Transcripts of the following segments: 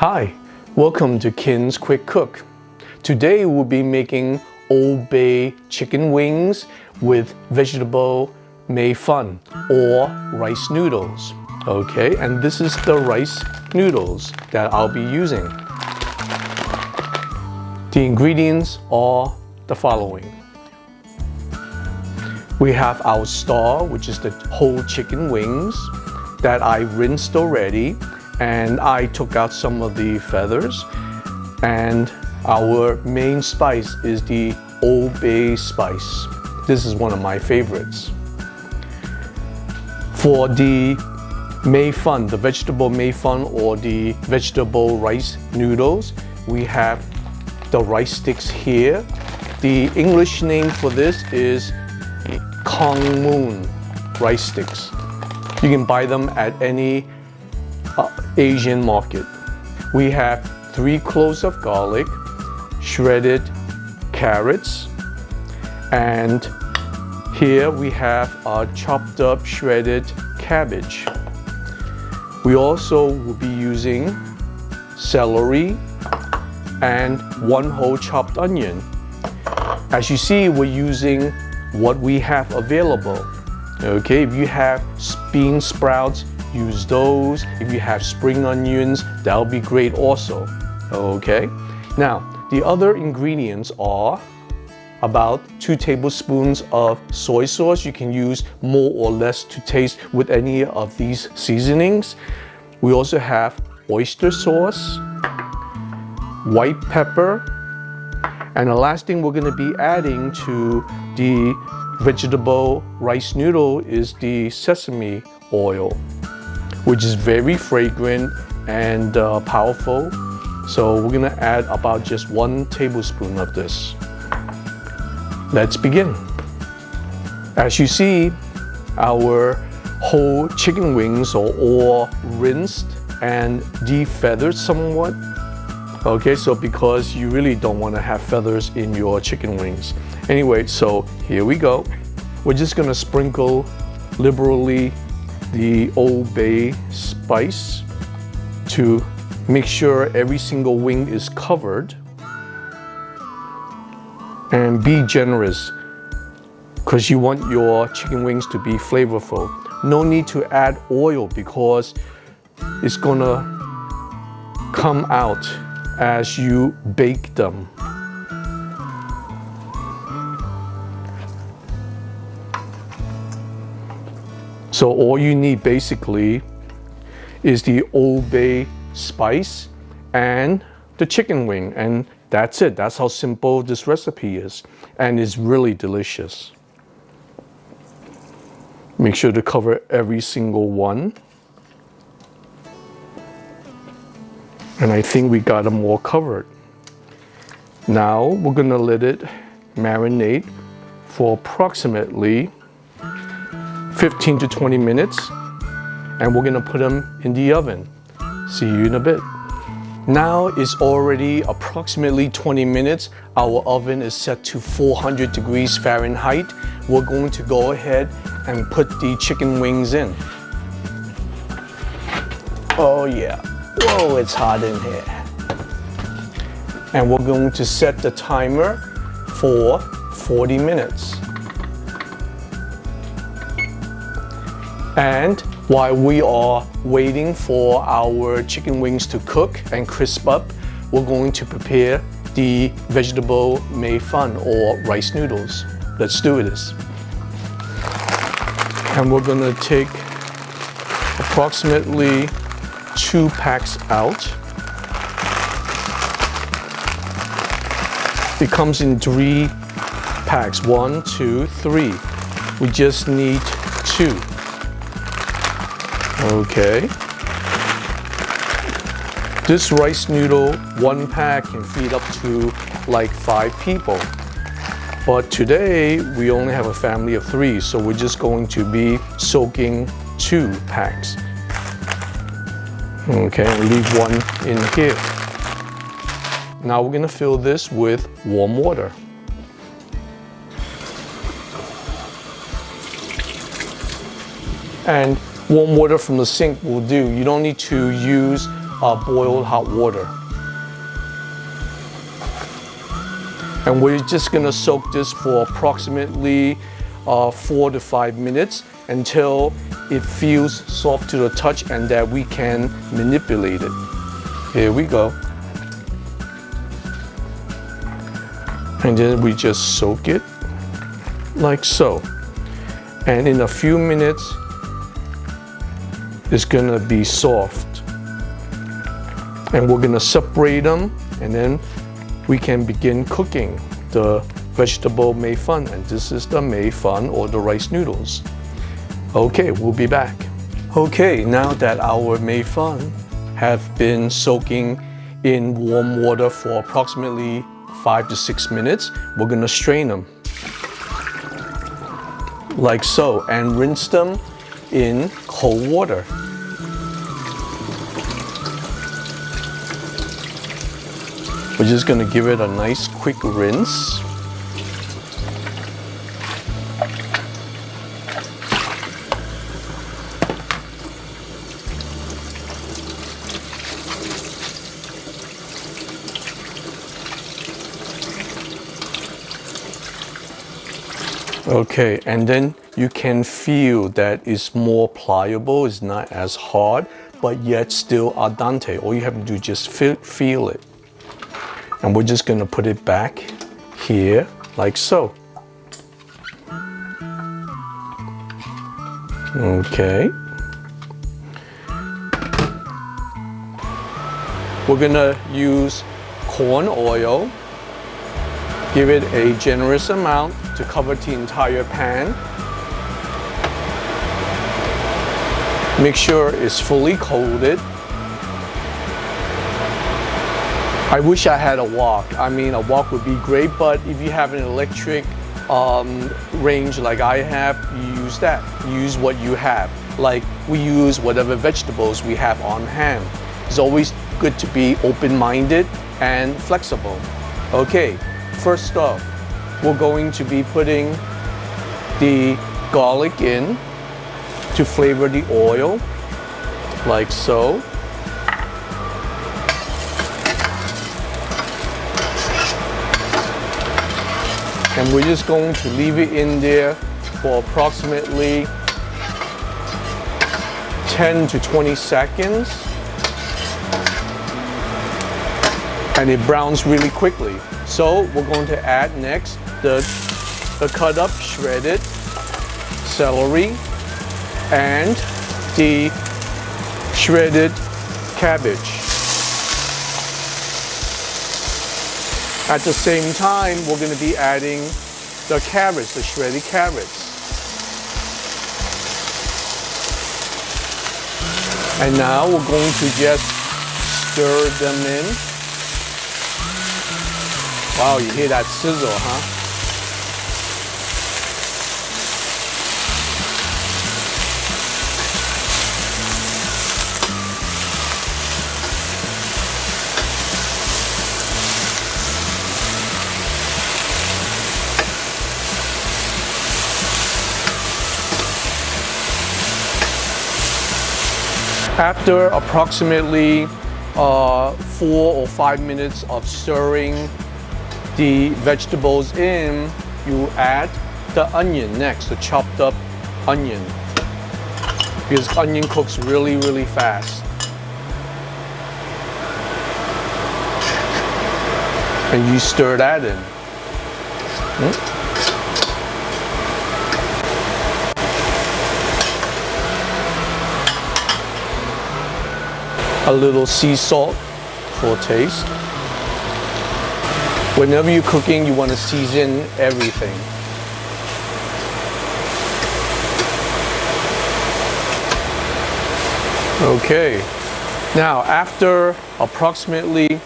Hi, welcome to Kin's Quick Cook. Today we'll be making Old Bay chicken wings with Vegetable Mei Fun or rice noodles. Okay, and this is the rice noodles that I'll be using. The ingredients are the following. We have our star, which is the whole chicken wings that I rinsed already, and I took out some of the feathers. And our main spice is the Old Bay spice. This is one of my favorites. For the Mei Fun, the Vegetable Mei Fun or the vegetable rice noodles, we have the rice sticks here. The English name for this is Kong Moon rice sticks. You can buy them at any Asian market. We have 3 cloves of garlic, shredded carrots, and here we have chopped up shredded cabbage. We also will be using celery and 1 whole chopped onion. As you see, we're using what we have available. Okay, if you have bean sprouts, use those. If you have spring onions, that'll be great also. Okay, now the other ingredients are about 2 tablespoons of soy sauce. You can use more or less to taste with any of these seasonings. We also have oyster sauce, white pepper, and the last thing we're going to be adding to the vegetable rice noodle is the sesame oil, which is very fragrant and powerful. So we're gonna add about just 1 tablespoon of this. Let's begin. As you see, our whole chicken wings are all rinsed and defeathered somewhat. Okay, so because you really don't want to have feathers in your chicken wings. Anyway, so here we go. We're just gonna sprinkle liberally the Old Bay spice to make sure every single wing is covered, and be generous because you want your chicken wings to be flavorful. No need to add oil because it's gonna come out as you bake them. So all you need basically is the Old Bay spice and the chicken wing, and that's it. That's how simple this recipe is, and it's really delicious. Make sure to cover every single one. And I think we got them all covered. Now we're gonna let it marinate for approximately 15 to 20 minutes, and we're gonna put them in the oven. See you in a bit. Now it's already approximately 20 minutes. Our oven is set to 400 degrees Fahrenheit. We're going to go ahead and put the chicken wings in. Oh yeah, whoa, it's hot in here. And we're going to set the timer for 40 minutes. And while we are waiting for our chicken wings to cook and crisp up, we're going to prepare the Vegetable Mei Fun or rice noodles. Let's do this. And we're gonna take approximately 2 packs out. It comes in 3 packs, 1, 2, 3. We just need 2. Okay. This rice noodle, 1 pack can feed up to like 5 people. But today we only have a family of 3, so we're just going to be soaking 2 packs. Okay, leave 1 in here. Now we're gonna fill this with warm water. And warm water from the sink will do. You don't need to use boiled hot water. And we're just gonna soak this for approximately 4 to 5 minutes until it feels soft to the touch and that we can manipulate it. Here we go. And then we just soak it like so. And in a few minutes, it's gonna be soft. And we're gonna separate them, and then we can begin cooking the vegetable Mei Fun. And this is the Mei Fun or the rice noodles. Okay, we'll be back. Okay, now that our Mei Fun have been soaking in warm water for approximately 5 to 6 minutes, we're gonna strain them like so and rinse them in cold water. We're just gonna give it a nice quick rinse. Okay, and then you can feel that it's more pliable, it's not as hard, but yet still al dente. All you have to do is just feel it. And we're just gonna put it back here, like so. Okay. We're gonna use corn oil. Give it a generous amount to cover the entire pan. Make sure it's fully coated. I wish I had a wok. I mean, a wok would be great, but if you have an electric range like I have, you use that. Use what you have. Like we use whatever vegetables we have on hand. It's always good to be open-minded and flexible. Okay. First off, we're going to be putting the garlic in to flavor the oil, like so. And we're just going to leave it in there for approximately 10 to 20 seconds. And it browns really quickly. So we're going to add next the cut up shredded celery and the shredded cabbage. At the same time, we're going to be adding the carrots, the shredded carrots. And now we're going to just stir them in. Wow, you hear that sizzle, huh? After approximately 4 or 5 minutes of stirring the vegetables in, you add the onion next, the chopped up onion, because onion cooks really, really fast. And you stir that in. A little sea salt for taste. Whenever you're cooking, you want to season everything. Okay, now after approximately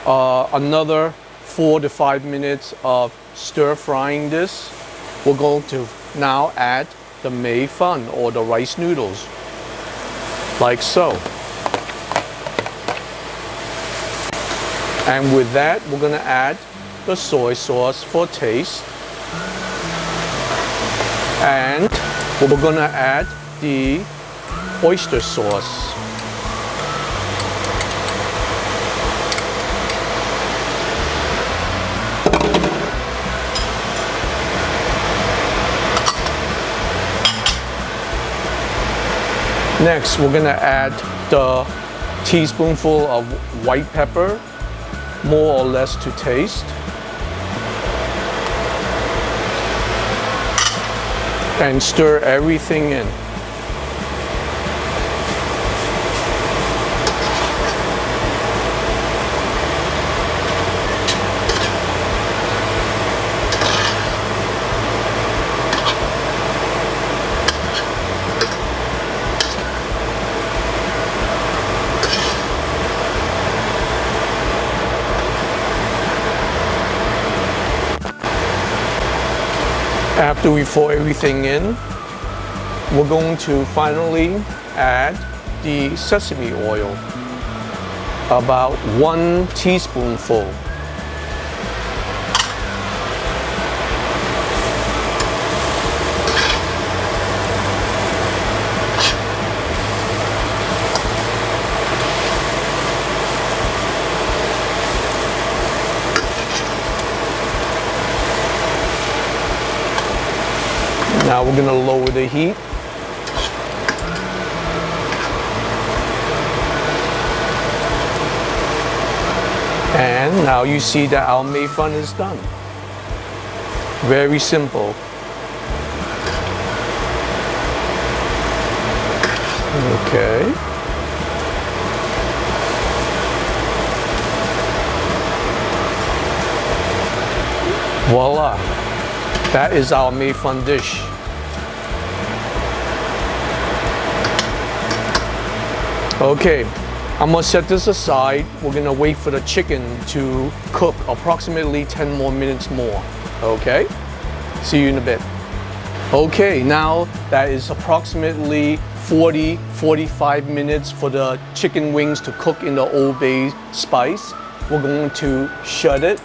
another 4 to 5 minutes of stir frying this, we're going to now add the Mei Fun or the rice noodles, like so. And with that, we're going to add the soy sauce for taste. And we're going to add the oyster sauce. Next, we're gonna add the teaspoonful of white pepper, more or less to taste. And stir everything in. After we pour everything in, we're going to finally add the sesame oil, about 1 teaspoonful. Now we're going to lower the heat. And now you see that our Mei Fun is done. Very simple. Okay. Voila. That is our Mei Fun dish. Okay, I'm gonna set this aside. We're gonna wait for the chicken to cook approximately 10 more minutes more. Okay, see you in a bit. Okay, now that is approximately 40-45 minutes for the chicken wings to cook in the Old Bay spice. We're going to shut it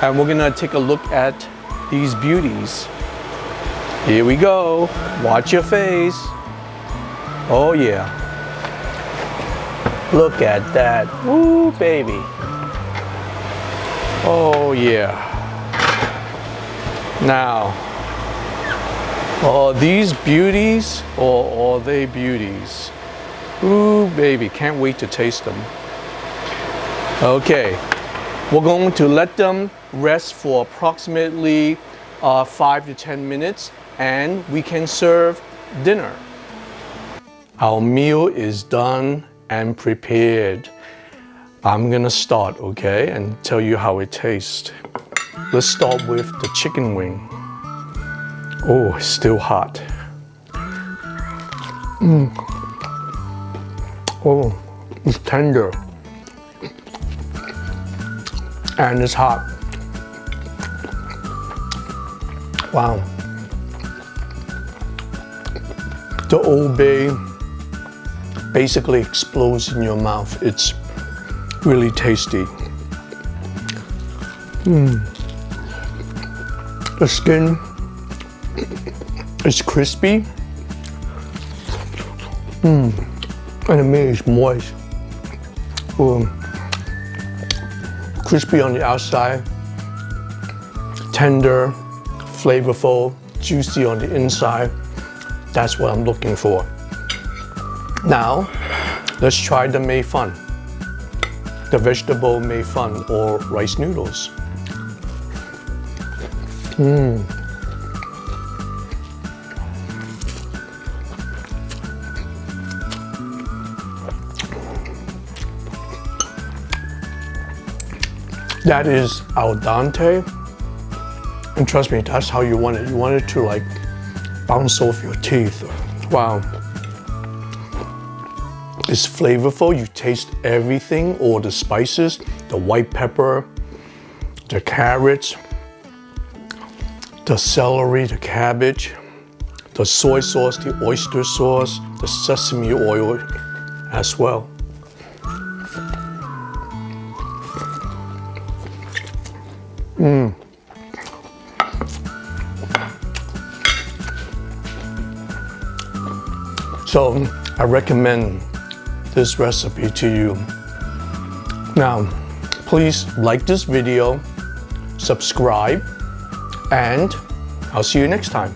and we're gonna take a look at these beauties. Here we go. Watch your face. Oh yeah. Look at that. Woo, baby. Oh yeah. Now, are these beauties or are they beauties? Ooh, baby, can't wait to taste them. Okay, we're going to let them rest for approximately 5 to 10 minutes and we can serve dinner. Our meal is done and prepared. I'm gonna start, okay, and tell you how it tastes. Let's start with the chicken wing. Oh, it's still hot. Oh, it's tender. And it's hot. Wow. The Old Bay basically explodes in your mouth. It's really tasty. The skin is crispy. And the meat is moist. Crispy on the outside, tender, flavorful, juicy on the inside. That's what I'm looking for. Now, let's try the Mei Fun, the Vegetable Mei Fun or rice noodles. That is al dente, and trust me, that's how you want it. You want it to like bounce off your teeth. Wow. It's flavorful. You taste everything, all the spices, the white pepper, the carrots, the celery, the cabbage, the soy sauce, the oyster sauce, the sesame oil as well. So I recommend this recipe to you. Now, please like this video, subscribe, and I'll see you next time.